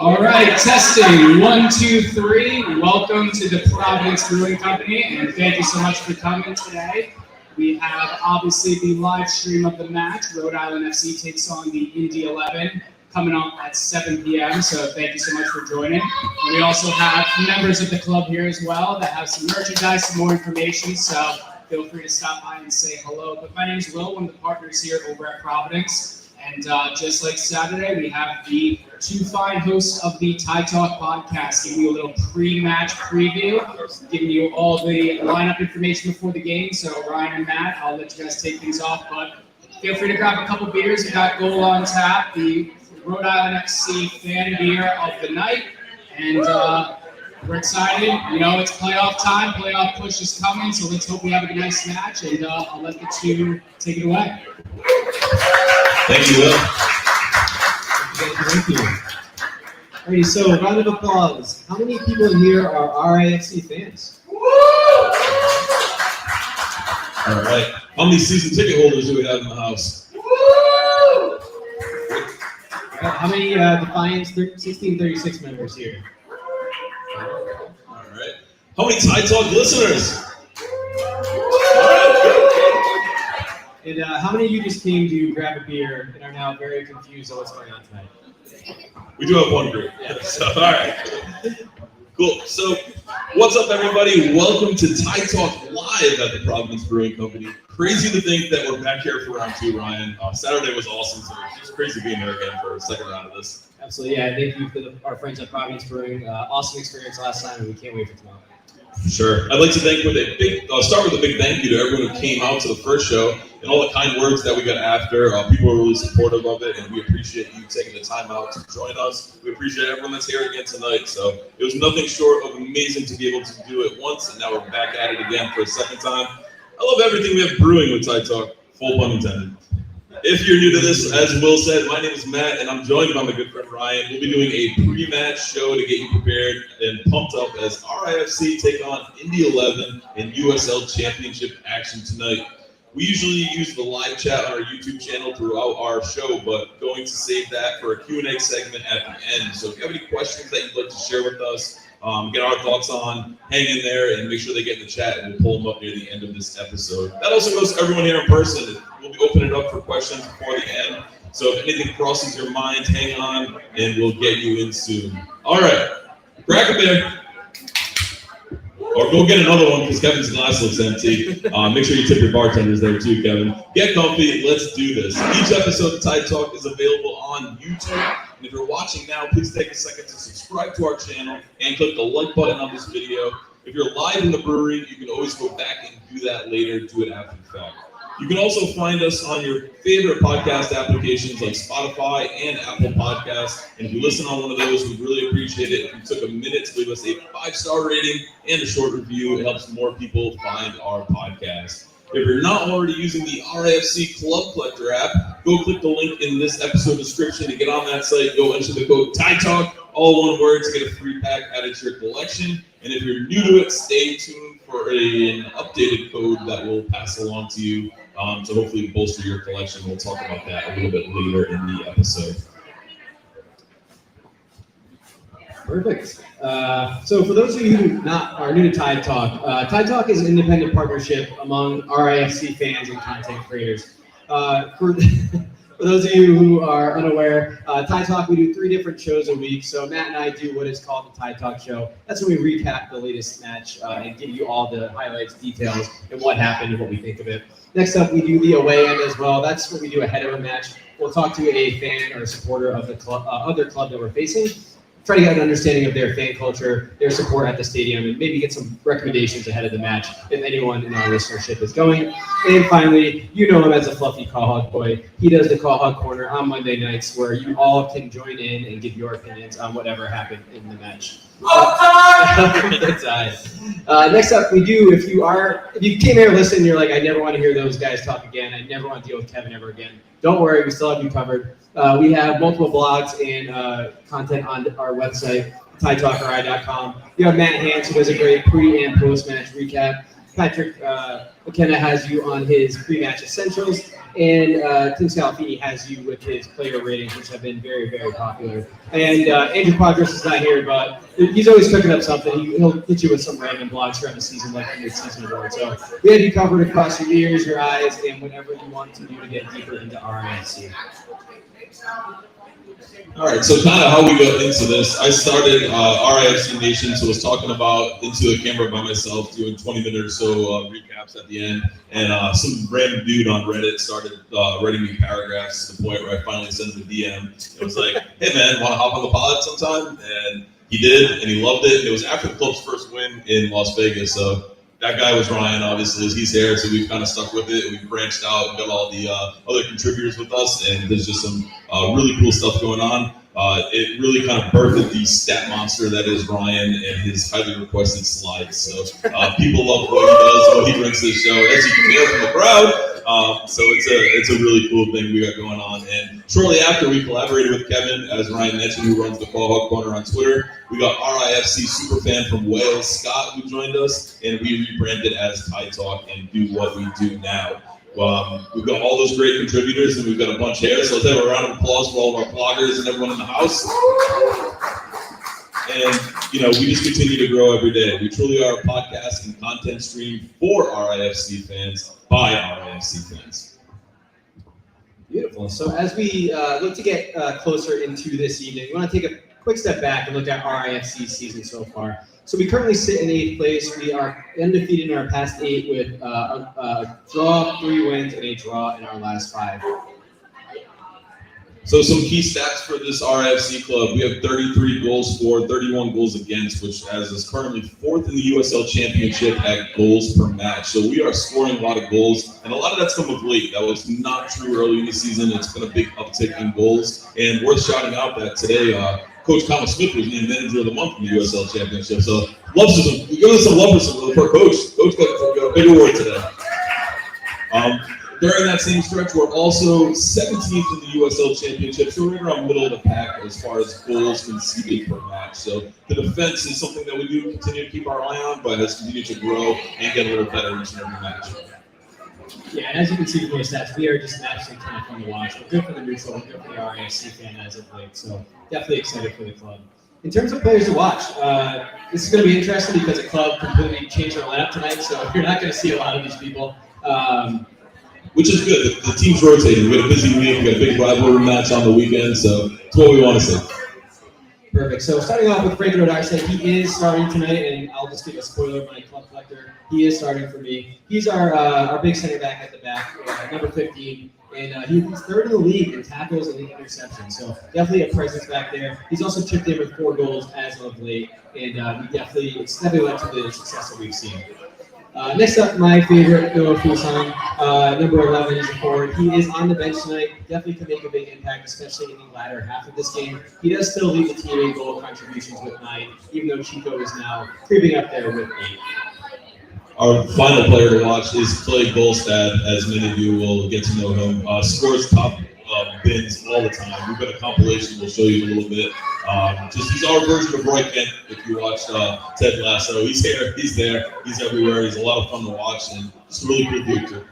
All right, testing. 1, 2, 3. Welcome to the Providence Brewing Company, and thank you so much for coming today. We have obviously the live stream of the match. Rhode Island FC takes on the Indy 11 coming up at 7 p.m. So thank you so much for joining. And we also have members of the club here as well that have some merchandise, some more information. So feel free to stop by and say hello. But my name is Will, one of the partners here over at Providence. And just like Saturday, we have the two fine hosts of the Tie Talk podcast giving you a little pre-match preview, giving you all the lineup information before the game. So Ryan and Matt, I'll let you guys take things off, but feel free to grab a couple beers. We got Goal on Tap, the Rhode Island FC fan beer of the night, and we're excited. You know, it's playoff time. Playoff push is coming, so let's hope we have a nice match, and I'll let the two take it away. Thank you, Will. Thank you. Alrighty, so round of applause. How many people in here are RIFC fans? All right. How many season ticket holders do we have in the house? How many Defiance 1636 members here? All right. How many Tie Talk listeners? And how many of you just came to grab a beer and are now very confused on what's going on tonight? We do have one group. Yeah. So, all right. Cool. So, what's up, everybody? Welcome to Tie Talk Live at the Providence Brewing Company. Crazy to think that we're back here for round 2, Ryan. Saturday was awesome, so it's just crazy being here again for a second round of this. Absolutely, yeah. Thank you for our friends at Providence Brewing. Awesome experience last time, and we can't wait for tomorrow. Sure. I'd like to start with a big thank you to everyone who came out to the first show and all the kind words that we got after. People were really supportive of it, and we appreciate you taking the time out to join us. We appreciate everyone that's here again tonight. So it was nothing short of amazing to be able to do it once, and now we're back at it again for a second time. I love everything we have brewing with Tie Talk, full pun intended. If you're new to this, as Will said, my name is Matt, and I'm joined by my good friend Ryan. We'll be doing a pre-match show to get you prepared and pumped up as RIFC take on Indy 11 in USL Championship action tonight. We usually use the live chat on our YouTube channel throughout our show, but going to save that for a Q&A segment at the end. So if you have any questions that you'd like to share with us, get our thoughts on, hang in there, and make sure they get in the chat, and we'll pull them up near the end of this episode. That also goes to everyone here in person. We'll be opening it up for questions before the end. So if anything crosses your mind, hang on, and we'll get you in soon. All right, crack a beer. Or go get another one because Kevin's glass looks empty. Make sure you tip your bartenders there too, Kevin. Get comfy. Let's do this. Each episode of Tie Talk is available on YouTube. And if you're watching now, please take a second to subscribe to our channel and click the like button on this video. If you're live in the brewery, you can always go back and do that later. Do it after the fact. You can also find us on your favorite podcast applications like Spotify and Apple Podcasts. And if you listen on one of those, we'd really appreciate it if you took a minute to leave us a 5-star rating and a short review. It helps more people find our podcast. If you're not already using the RIFC Club Collector app, go click the link in this episode description to get on that site. Go enter the code TIETALK, all one word, to get a free pack added to your collection. And if you're new to it, stay tuned for an updated code that we'll pass along to you to hopefully bolster your collection. We'll talk about that a little bit later in the episode. Perfect. So for those of you who are new to Tie Talk, Tie Talk is an independent partnership among RIFC fans and content creators. For those of you who are unaware, Tie Talk, we do 3 different shows a week. So Matt and I do what is called the Tie Talk Show. That's when we recap the latest match and give you all the highlights, details, and what happened and what we think of it. Next up, we do the away end as well. That's what we do ahead of a match. We'll talk to a fan or a supporter of the club, other club that we're facing, try to get an understanding of their fan culture, their support at the stadium, and maybe get some recommendations ahead of the match if anyone in our listenership is going. And finally, you know him as a fluffy Call Hog boy. He does the Call Hog Corner on Monday nights where you all can join in and give your opinions on whatever happened in the match. Next up, we do, if you came here and listened, you're like, I never want to hear those guys talk again. I never want to deal with Kevin ever again. Don't worry, we still have you covered. We have multiple blogs and content on our website, tietalkri.com. You have Matt Hans, who does a great pre- and post-match recap. Patrick McKenna has you on his pre-match essentials, and Tim Scalafini has you with his player ratings, which have been very, very popular. And Andrew Quadros is not here, but he's always cooking up something. He'll hit you with some random blogs throughout the season, like the mid-season award. So we have you covered across your ears, your eyes, and whatever you want to do to get deeper into RIFC. All right, so kind of how we got into this. I started RIFC Nation, so I was talking about into a camera by myself, doing 20-minute or so recaps at the end, and some random dude on Reddit started writing me paragraphs to the point where I finally sent him a DM. It was like, hey man, want to hop on the pod sometime? And he did, and he loved it. It was after the club's first win in Las Vegas, so that guy was Ryan, obviously. He's here, so we've kind of stuck with it. We've branched out and got all the other contributors with us, and there's just some really cool stuff going on. It really kind of birthed the stat monster that is Ryan and his highly requested slides. So people love what he does, what he brings to the show, as you can hear from the crowd. So it's a really cool thing we got going on. And shortly after, we collaborated with Kevin, as Ryan mentioned, who runs the Quahog Corner on Twitter. We got RIFC superfan from Wales, Scott, who joined us, and we rebranded as Tide Talk and do what we do now. We've got all those great contributors, and we've got a bunch here. So let's have a round of applause for all of our bloggers and everyone in the house. And, we just continue to grow every day. We truly are a podcast and content stream for RIFC fans by RIFC fans. Beautiful. So as we look to get closer into this evening, we want to take a quick step back and look at RIFC's season so far. So we currently sit in 8th place. We are undefeated in our past 8 with a draw, 3 wins, and a draw in our last 5. So some key stats for this RIFC club. We have 33 goals for, 31 goals against, which has us currently 4th in the USL Championship at goals per match. So we are scoring a lot of goals, and a lot of that's come of late. That was not true early in the season. It's been a big uptick in goals, and worth shouting out that today, Coach Thomas Smith was named Manager of the Month in the USL Championship. So we give us some love for Coach. Coach got a big award today. During that same stretch, we're also 17th in the USL Championship, so we're around middle of the pack as far as goals conceded per match. So the defense is something that we do continue to keep our eye on, but has continued to grow and get a little better each and every match. Yeah, and as you can see from the stats, we are just an absolute ton of fun to watch. We're good for the neutral, we're good for the RIFC fan as of late, so definitely excited for the club. In terms of players to watch, this is going to be interesting because the club completely changed our lineup tonight, so you're not going to see a lot of these people. Which is good. The team's rotating. We had a busy week. We got a big rivalry match on the weekend, so it's what we want to see. Perfect. So starting off with Frank Rodarce, he is starting tonight, and I'll just give a spoiler, my club collector. He is starting for me. He's our big center back at the back, number 15, and he's 3rd in the league in tackles and interceptions. So definitely a presence back there. He's also chipped in with 4 goals as of late, and it's definitely led to the success that we've seen. Next up, my favorite, Noah Fuson, number 11 is a forward. He is on the bench tonight. Definitely can make a big impact, especially in the latter half of this game. He does still lead the team in goal contributions with 9, even though Chico is now creeping up there with 8. Our final player to watch is Clay Golstad, as many of you will get to know him. Scores top bins all the time. We've got a compilation we'll show you in a little bit. He's our version of Roy Kent if you watched Ted Lasso. He's here, he's there, he's everywhere. He's a lot of fun to watch and just a really cool dude too.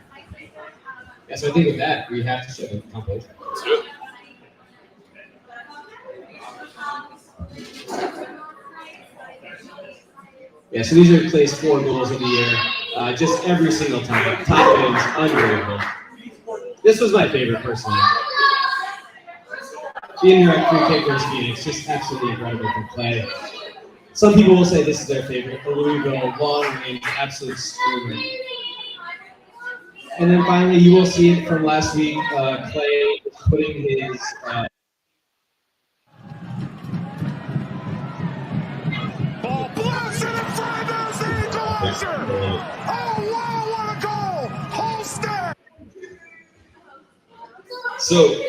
Yeah, so I think with that, we have to show the compilation. Let's do it. Yeah, so these are Clay's 4 goals of the year. Just every single time. Top bins, unbelievable. This was my favorite personally. Being here at Free Kickers meeting, it's just absolutely incredible to play. Some people will say this is their favorite, the Louisville long range, absolute screamer. And then finally, you will see it from last week. Clay putting his ball blasted in front of the equalizer. Oh wow, what a goal! Holstead. So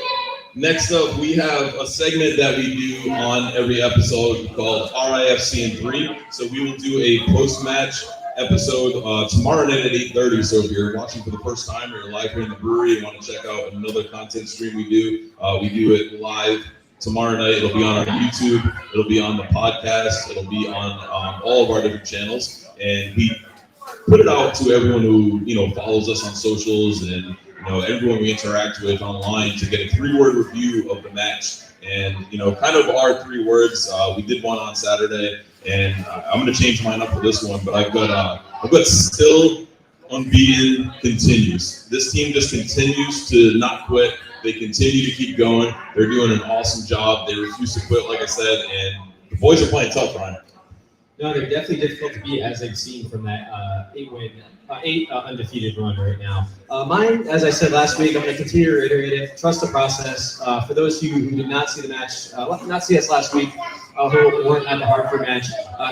next up, we have a segment that we do on every episode called RIFC in 3. So we will do a post-match episode tomorrow night at 8:30. So if you're watching for the first time or you're live here in the brewery and want to check out another content stream we do it live tomorrow night. It'll be on our YouTube. It'll be on the podcast. It'll be on all of our different channels. And we put it out to everyone who follows us on socials and everyone we interact with online to get a 3-word review of the match. And kind of our 3 words. We did one on Saturday, and I'm going to change mine up for this one. But I've got still unbeaten continues. This team just continues to not quit. They continue to keep going. They're doing an awesome job. They refuse to quit, like I said, and the boys are playing tough, Ryan. No, they're definitely difficult to beat, as they've seen from that 8 undefeated run right now. Mine, as I said last week, I'm going to continue to reiterate it. Trust the process. For those of you who did not see the match, not see us last week, who weren't at the Hartford match,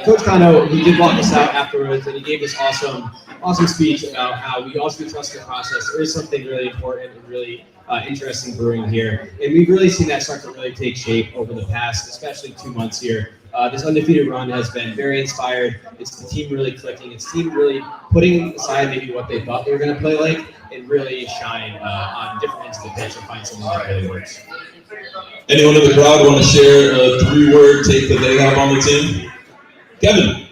Coach Kano, he did walk us out afterwards, and he gave this awesome speech about how we also trust the process. There is something really important and really interesting brewing here, and we've really seen that start to really take shape over the past, especially 2 months here. This undefeated run has been very inspired. It's the team really clicking. It's the team really putting aside maybe what they thought they were going to play like and really shine on different ends of the pitch and find something that really works. Anyone in the crowd want to share a 3-word take that they have on the team? Kevin.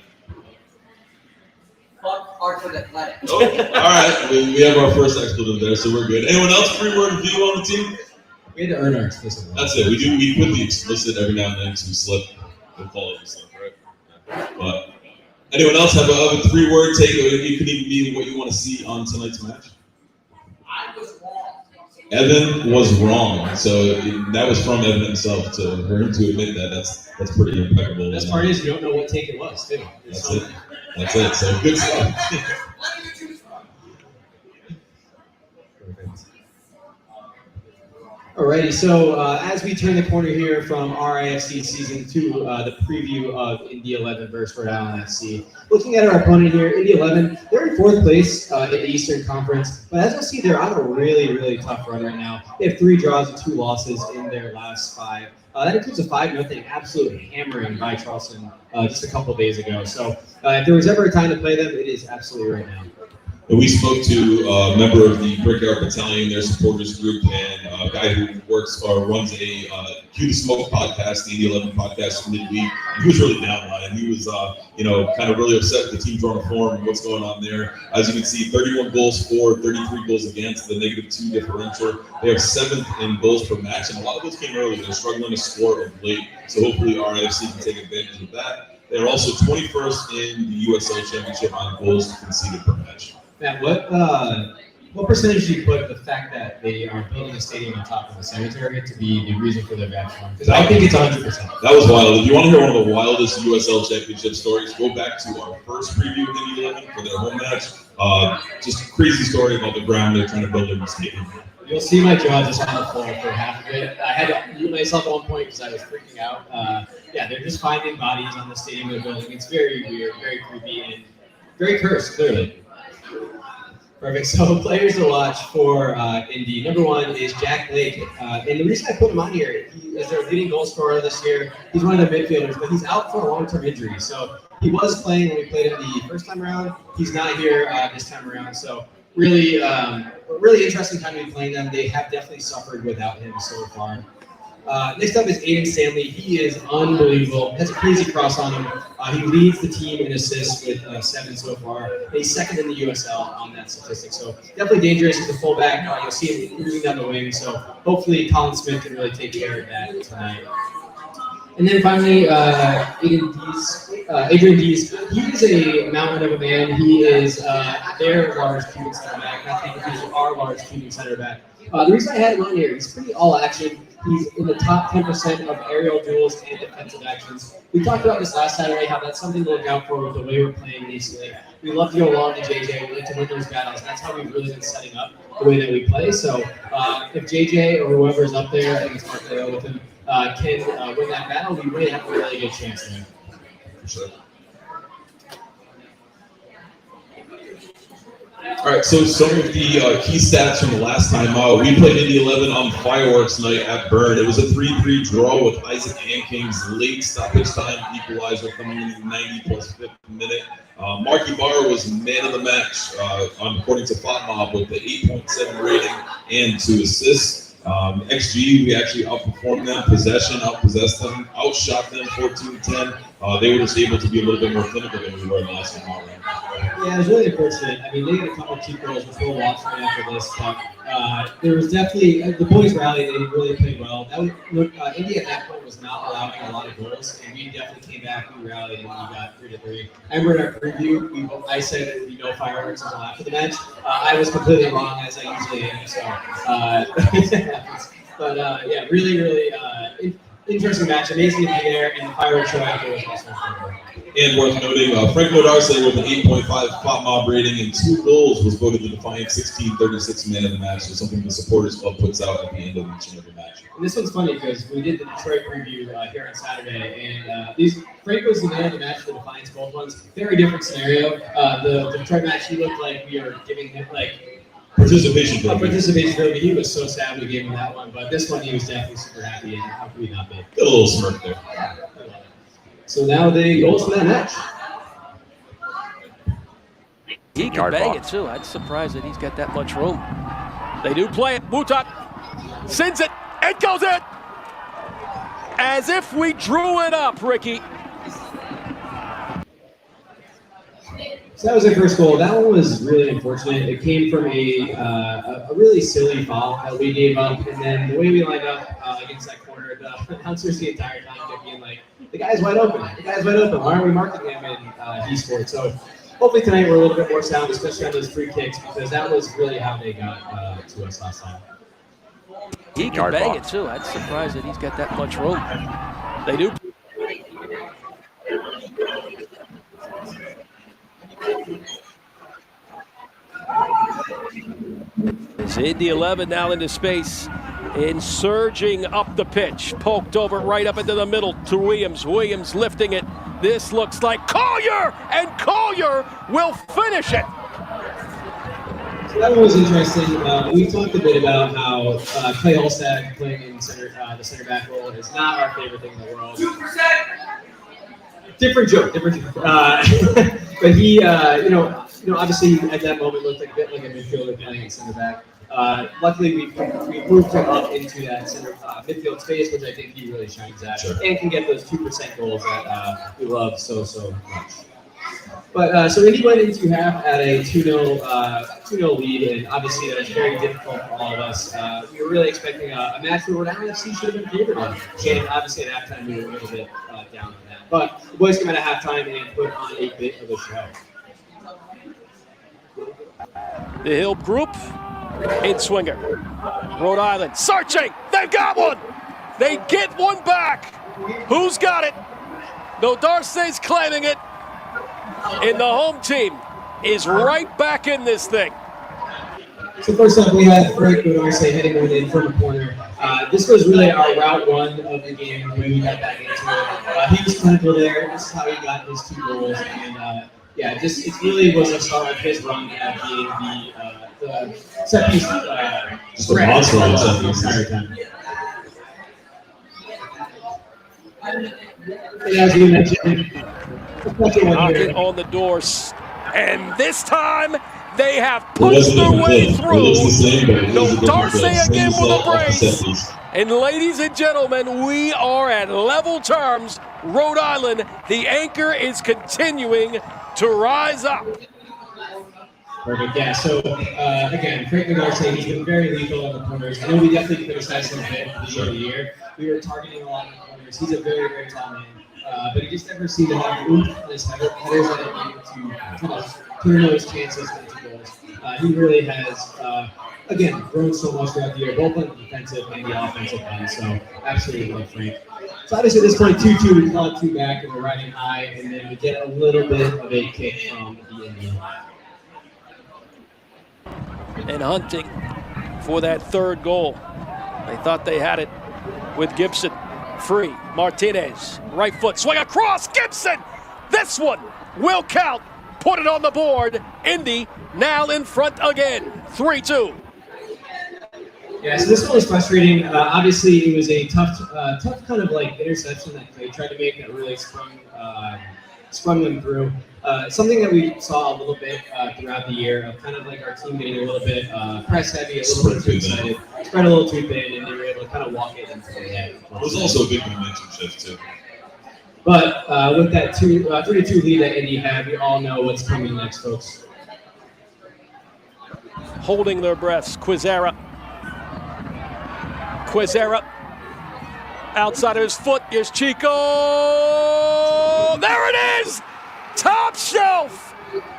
Fuck Hartford Athletic. Oh, all right. We have our first expletive there, so we're good. Anyone else 3-word review on the team? We had to earn our explicit one. That's it. We put the explicit every now and then because we slip. We'll call it slip, right? Yeah. But anyone else have a 3-word take? It could even be what you want to see on tonight's match. I was wrong. Evan was wrong. So that was from Evan himself. For him to admit that's pretty impeccable. The best part is you don't know what take it was, too. That's it. So good stuff. Alrighty, so as we turn the corner here from RIFC Season 2, the preview of Indy 11 versus Rhode Island FC. Looking at our opponent here, Indy 11, they're in 4th place in the Eastern Conference, but as you'll see, they're on a really, really tough run right now. They have 3 draws and 2 losses in their last 5. That includes a 5-0 absolute hammering by Charleston just a couple days ago. So if there was ever a time to play them, it is absolutely right now. And we spoke to a member of the Brickyard Battalion, their supporters group, and a guy who runs a Cue the Smoke podcast, the Indy 11 podcast midweek. And he was really down on it. He was, kind of really upset with the team drawing a form and what's going on there. As you can see, 31 goals for, 33 goals against, the -2 differential. They are 7th in goals per match, and a lot of those came early. They're struggling to score of late, so hopefully RIFC can take advantage of that. They're also 21st in the USL Championship on goals conceded per match. Matt, what percentage do you put the fact that they are building a stadium on top of a cemetery to be the reason for their bad form? Because I think it's 100%. That was wild. If you want to hear one of the wildest USL Championship stories, go back to our first preview of Indy 11 for their home match. Just a crazy story about the ground they're trying to build their stadium. You'll see my jaw just on the floor for half of it. I had to mute myself at one point because I was freaking out. They're just finding bodies on the stadium they're building. It's very weird, very creepy, and very cursed, clearly. Perfect. So players to watch for Indy. Number 1 is Jack Blake. And the reason I put him on here, he is their leading goal scorer this year. He's one of the midfielders, but he's out for a long-term injury. So he was playing when we played him the first time around. He's not here this time around. So really interesting time to be playing them. They have definitely suffered without him so far. Next up is Aiden Stanley. He is unbelievable. Has a crazy cross on him. He leads the team in assists with 7 so far. He's 2nd in the USL on that statistic. So definitely dangerous as a fullback. You'll see him moving down the wing. So hopefully Colin Smith can really take care of that tonight. And then finally, Adrian Dees. He is a mountain of a man. He is their large cubic center back. I think he's our large cubic center back. The reason I had him on here, he's pretty all action. He's in the top 10% of aerial duels and defensive actions. We talked about this last Saturday, how that's something to look out for with the way we're playing recently. We love to go along to JJ. We like to win those battles. That's how we've really been setting up the way that we play. So if JJ or whoever is up there, I think it's Mark Leo with him, can win that battle, we really have a really good chance there. For sure. All right, so some of the key stats from the last time out. We played Indy 11 on fireworks night at Byrne. It was a 3-3 draw with Isaac Hanking's late stoppage time equalizer coming in the 90+ 5th minute. Marky Barr was man of the match, according to FOTMob, with the 8.7 rating and 2 assists. XG, we actually outperformed them. Possession, outpossessed them, outshot them 14-10. They were just able to be a little bit more clinical than we were last time out. Yeah, it was really unfortunate. I mean, they had a couple of cheap goals before Watts right after this, but there was definitely the boys rallied. They really played well. That was, Indy at that point was not allowing a lot of goals, and we definitely came back. We rallied, and we got 3-3. I remember in our preview, I said there would be no fireworks until after the match. I was completely wrong, as I usually am. So, but yeah, really interesting match. Amazing to be there, and the fireworks show after was also fun. And worth noting, Frank Darce with an 8.5 pop mob rating and 2 goals was voted the Defiant 1636 man of the match. So something the Supporters Club puts out at the end of each and every match. And this one's funny because we did the Detroit preview here on Saturday, and Frank was the man of the match for the Defiance both ones. Very different scenario. The Detroit match, he looked like we were giving him participation trophy. He was so sad we gave him that one, but this one he was definitely super happy, and how could we not be? Got a little smirk there. So now the goals for that match. He can bang it too. I'm surprised that he's got that much room. They do play it. Mutat sends it. It goes in. As if we drew it up, Ricky. So that was their first goal. That one was really unfortunate. It came from a really silly foul that we gave up, and then the way we lined up against that corner, the announcers the entire time kept being like, "The guy's wide open. The guy's wide open. Why aren't we marking him?" And he scored. So hopefully tonight we're a little bit more sound, especially on those free kicks, because that was really how they got to us last time. He can bang it too. I'm surprised that he's got that much room. They do. As Indy 11 now into space, and surging up the pitch, poked over right up into the middle to Williams. Williams lifting it. This looks like Collier, and Collier will finish it. So that one was interesting. We talked a bit about how Clay Olstad playing in the center back role is not our favorite thing in the world. 2%. Different joke. But he, obviously at that moment looked like a bit like a midfielder playing in center back. Luckily, we moved him up into that center midfield space, which I think he really shines at, and can get those 2% goals that we love so much. But so Indy went into half at a 2-0 lead, and obviously that was very difficult for all of us. We were really expecting a match where Rhode Island FC should have been favored on, and obviously at halftime we were a little bit down on that. But the boys came out at halftime and put on a bit of a show. The Hill group in swinger. Rhode Island searching. They've got one. They get one back. Who's got it? No, Darcy's claiming it. And the home team is right back in this thing. So first up, we had Frank Darcy heading one in from the corner. This was really our route one of the game when we got back into it. He was clinical there. This is how he got his 2 goals. And it really was a start of his run at being the set piece threat the entire time. And as you mentioned, knocking on the doors, and this time they have pushed their way through. No, Darcy again with a brace. And ladies and gentlemen, we are at level terms. Rhode Island, the anchor is continuing to rise up. Perfect. Yeah. So again, Frank Darcy, he's been very lethal on the corners. I know we definitely criticized him a bit at the end of the year. We were targeting a lot of the corners. He's a very, very tall man. But he just never seemed to have oomph on his headers that are able to kind of turn those chances into goals. He really has, again, grown so much throughout the year, both on the defensive and the offensive end. So absolutely love Frank. So obviously at this point, 2-2, we call it 2 back, and we're riding high, and then we get a little bit of a kick from the Indian. And hunting for that 3rd goal. They thought they had it with Gibson. Free. Martinez. Right foot. Swing across. Gibson. This one will count. Put it on the board. Indy now in front again. 3-2. Yeah, so this one was frustrating. Obviously, it was a tough kind of like interception that they tried to make that really sprung them through. Something that we saw a little bit throughout the year of kind of like our team getting a little bit press heavy, a little bit too excited, spread a little too thin, and they were able to kind of walk it into the net. It was also a big momentum shift too. But with that 3-2 lead that Indy had, we all know what's coming next, folks. Holding their breaths, Quizera outside of his foot. Here's Chico. There it is. Top shelf.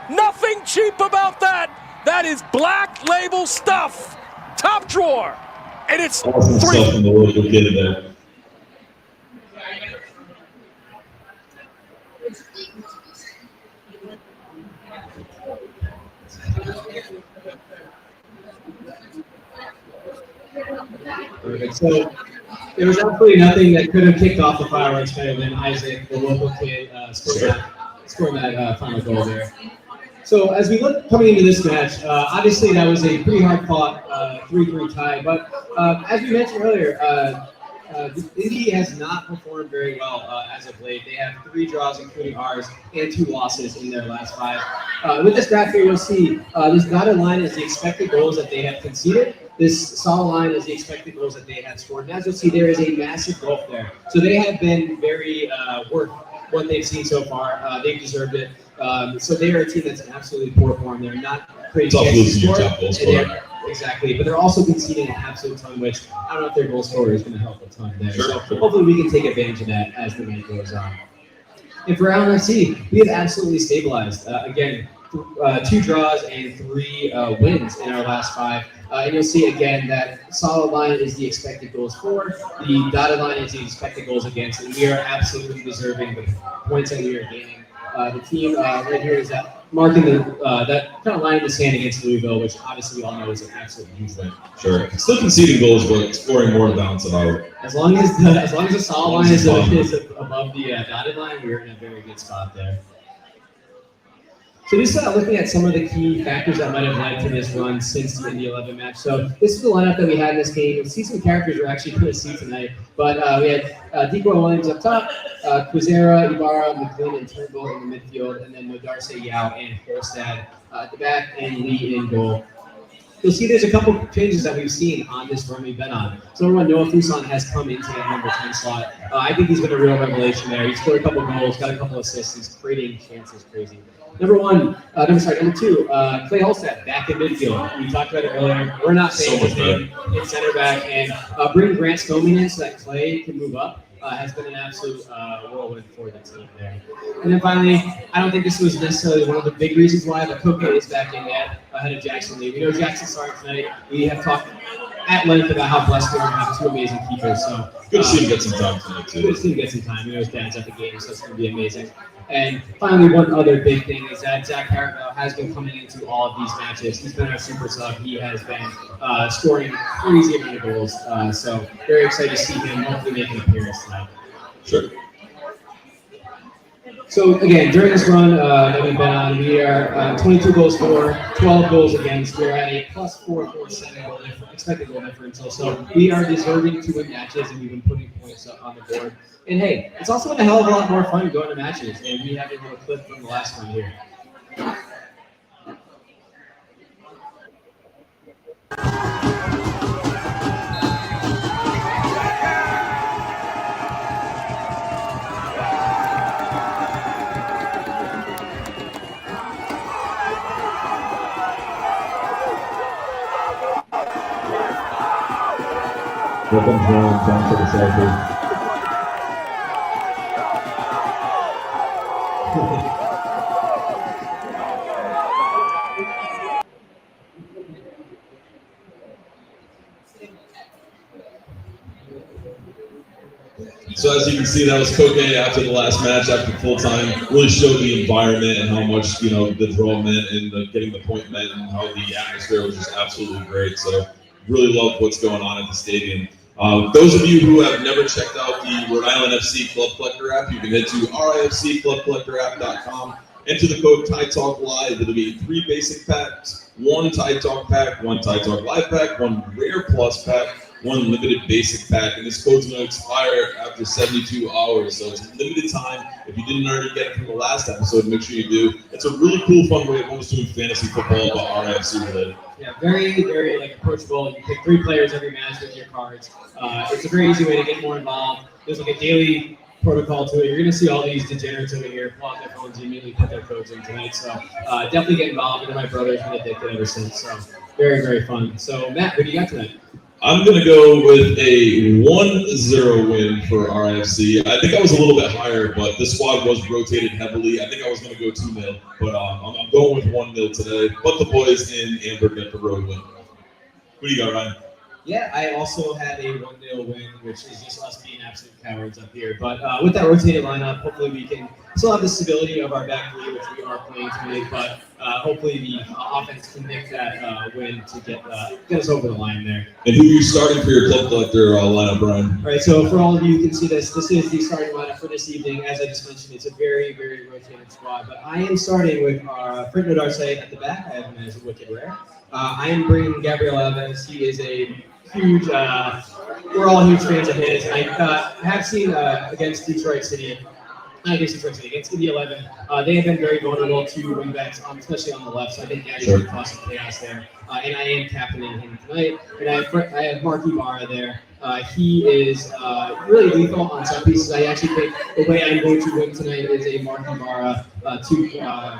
Nothing cheap about that. That is black label stuff. Top drawer. And it's awesome stuff in the local kid there. Perfect. So there was absolutely nothing that could have kicked off the fireworks better than Isaac, the local kid, scoring that final goal there. So as we look coming into this match, obviously that was a pretty hard fought 3-3 tie. But as we mentioned earlier, Indy has not performed very well as of late. They have 3 draws, including ours, and 2 losses in their last 5. With this graph here, you'll see this dotted line is the expected goals that they have conceded. This solid line is the expected goals that they have scored. And as you'll see, there is a massive gulf there. So they have been very worth what they've seen so far. They've deserved it. So they are a team that's in absolutely poor form. They're not creating chances to score. Exactly, but they're also conceding an absolute ton, which I don't know if their goal scorer is going to help a ton there. So hopefully we can take advantage of that as the night goes on. And for Allen FC, we have absolutely stabilized. Again, 2 draws and 3 wins in our last 5. And you'll see again that solid line is the expected goals for, the dotted line is the expected goals against, and we are absolutely deserving the points that we are gaining. The team right here is marking that kind of line in the sand against Louisville, which obviously we all know is an absolute huge win. Sure, still conceding goals, but scoring more to balance it out. As long as the solid line is above the dotted line, we're in a very good spot there. So just looking at some of the key factors that might have led to this run since the Indy 11 match. So this is the lineup that we had in this game. You'll see some characters we're actually going to see tonight. But we had Decoy Williams up top, Quizera, Ibarra, McLean, and Turnbull in the midfield, and then Nodarce, Yao, and Holstad at the back, and Lee in goal. You'll see there's a couple changes that we've seen on this run we've been on. So number 1, Noah Fuson has come into that number 10 slot. I think he's been a real revelation there. He scored a couple goals, got a couple assists. He's creating chances crazy. Number 2, Clay Holstad back in midfield. We talked about it earlier. We're not saying his name in center back, and bringing Grant Stoming in so that Clay can move up has been an absolute whirlwind for the team there. And then finally, I don't think this was necessarily one of the big reasons why, but Koke is back in net ahead of Jackson Lee. We know Jackson's starting tonight. We have talked at length about how blessed we are to have 2 amazing keepers. So good to see him get some time tonight too. Good to see him get some time. We know his dad's at the game, so it's going to be amazing. And finally, one other big thing is that Zach Caravel has been coming into all of these matches. He's been our super sub. He has been scoring crazy amount of goals. So very excited to see him hopefully make an appearance tonight. Sure. So again, during this run that we've been on, we are 22 goals for, 12 goals against. We're at a +447 expected goal differential. So we are deserving to win matches, and we've been putting points on the board. And hey, it's also been a hell of a lot more fun going to matches, and we have a little clip from the last one here. Welcome home, down to the selfie. So as you can see, that was Koke after the last match, after full time. Really showed the environment and how much the draw meant and getting the point meant, and how the atmosphere was just absolutely great. So really love what's going on at the stadium. Those of you who have never checked out the Rhode Island FC Club Collector app, you can head to rifcclubcollectorapp.com. Enter the code Tide Talk Live. It'll be 3 basic packs, 1 Tide Talk pack, 1 Tide Talk Live pack, 1 Rare Plus pack, 1 limited basic pack, and this code's going to expire after 72 hours. So it's limited time. If you didn't already get it from the last episode, make sure you do. It's a really cool, fun way of almost doing fantasy football, but RFC related. Yeah, very, very approachable. You pick 3 players every match with your cards. It's a very easy way to get more involved. There's a daily protocol to it. You're going to see all these degenerates over here pull out their phones and immediately put their codes in tonight. So definitely get involved. My brother's been addicted ever since. So very, very fun. So Matt, what do you got tonight? I'm going to go with a 1-0 win for RIFC. I think I was a little bit higher, but the squad was rotated heavily. I think I was going to go 2-0, but I'm going with 1-0 today. But the boys in Amber get the road win. What do you got, Ryan? Yeah, I also had a 1-0 win, which is just us being absolute cowards up here. But with that rotated lineup, hopefully we can still have the stability of our back three, which we are playing tonight. But hopefully the offense can nick that win to get us over the line there. And who are you starting for your club collector lineup, Brian? All right, so for all of you who can see this is the starting lineup for this evening. As I just mentioned, it's a very, very rotated squad. But I am starting with our Frank Nodarce at the back. I have him as a wicked rare. I am bringing Gabriel Evans. He is a huge, we're all huge fans of his. I have seen against Detroit City, against Indy 11, they have been very vulnerable to wingbacks, especially on the left. So I think Gabby should cause some chaos there. And I am captaining him tonight. And I have Marky Barra there. He is really lethal on set pieces. I actually think the way I'm going to win tonight is a Marky Barra to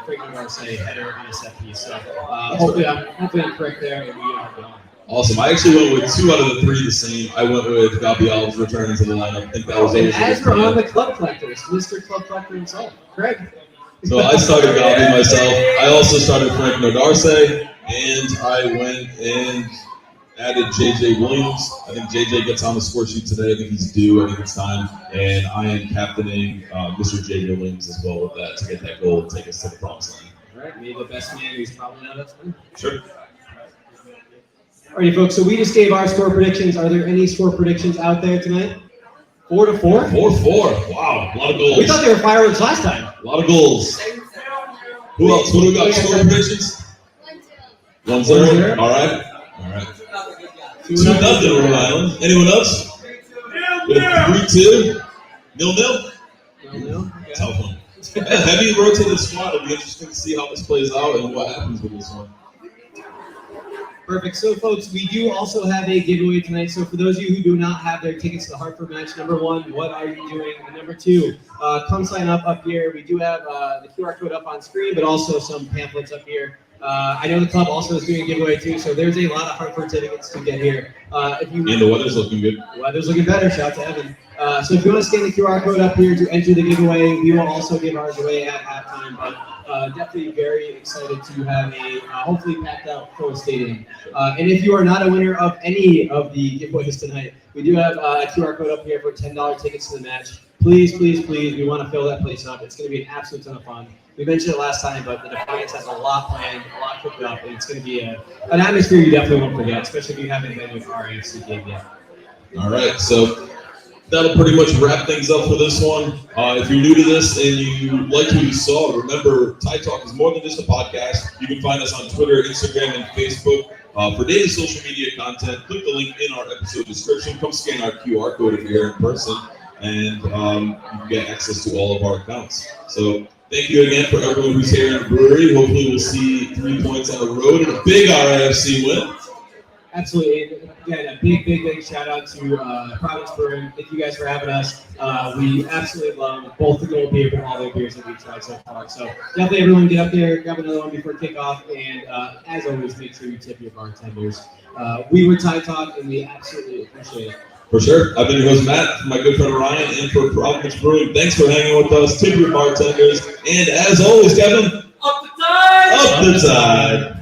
Frank Nodarce header on a set piece. So hopefully I'm correct there, and we are going. Awesome. I actually went with 2 out of the 3 the same. I went with Gabriel's return to the lineup. I think that was and as we're on the club collectors, Mr. Club Collector himself, Craig. So I started Gabi myself. I also started Frank Nodarce, and I went and added JJ Williams. I think JJ gets on the score sheet today. I think he's due. I think it's time. And I am captaining Mr. JJ Williams as well with that to get that goal and take us to the promised land. All right, maybe the best man who's probably not us. Sure. Alrighty, folks, so we just gave our score predictions. Are there any score predictions out there tonight? 4-4? 4-4. Wow, a lot of goals. We thought they were fireworks last time. A lot of goals. Who else? What do we got? Score predictions? 1-0. All right. 2-0 Rhode Island. Anyone else? 3-2. 0-0. 0-0. Tough one. Heavy rotated squad. It'll be interesting to see how this plays out and what happens with this one. Perfect. So, folks, we do also have a giveaway tonight. So, for those of you who do not have their tickets to the Hartford match, number 1, what are you doing? And number 2, come sign up here. We do have the QR code up on screen, but also some pamphlets up here. I know the club also is doing a giveaway too, so there's a lot of Hartford tickets to get here. And the weather's looking good. The weather's looking better. Shout out to Evan. So if you want to scan the QR code up here to enter the giveaway, we will also give ours away at halftime. But definitely very excited to have a hopefully packed out full stadium. And if you are not a winner of any of the giveaways tonight, we do have a QR code up here for $10 tickets to the match. Please, please, please, we want to fill that place up. It's going to be an absolute ton of fun. We mentioned it last time, but the Defiance has a lot planned, a lot cooked up, and it's going to be an atmosphere you definitely won't forget, especially if you haven't been to an RAFC game yet. All right, so that'll pretty much wrap things up for this one. If you're new to this and you like what you saw, remember, Tide Talk is more than just a podcast. You can find us on Twitter, Instagram, and Facebook. For daily social media content, click the link in our episode description. Come scan our QR code if you're here in person, and you can get access to all of our accounts. So thank you again for everyone who's here in the brewery. Hopefully we'll see 3 points on the road and a big RIFC win. Absolutely. And again, a big shout out to Providence Brewing. Thank you guys for having us. We absolutely love both the gold beer and all the beers that we've tried so far. So definitely everyone get up there, grab another one before kickoff. And as always, make sure you tip your bartenders. We were Tide Talk, and we absolutely appreciate it. For sure. I've been your host, Matt, for my good friend Ryan, and for Providence Brewing. Thanks for hanging with us. Tip your bartenders. And as always, Kevin, Up the tide! Up the tide!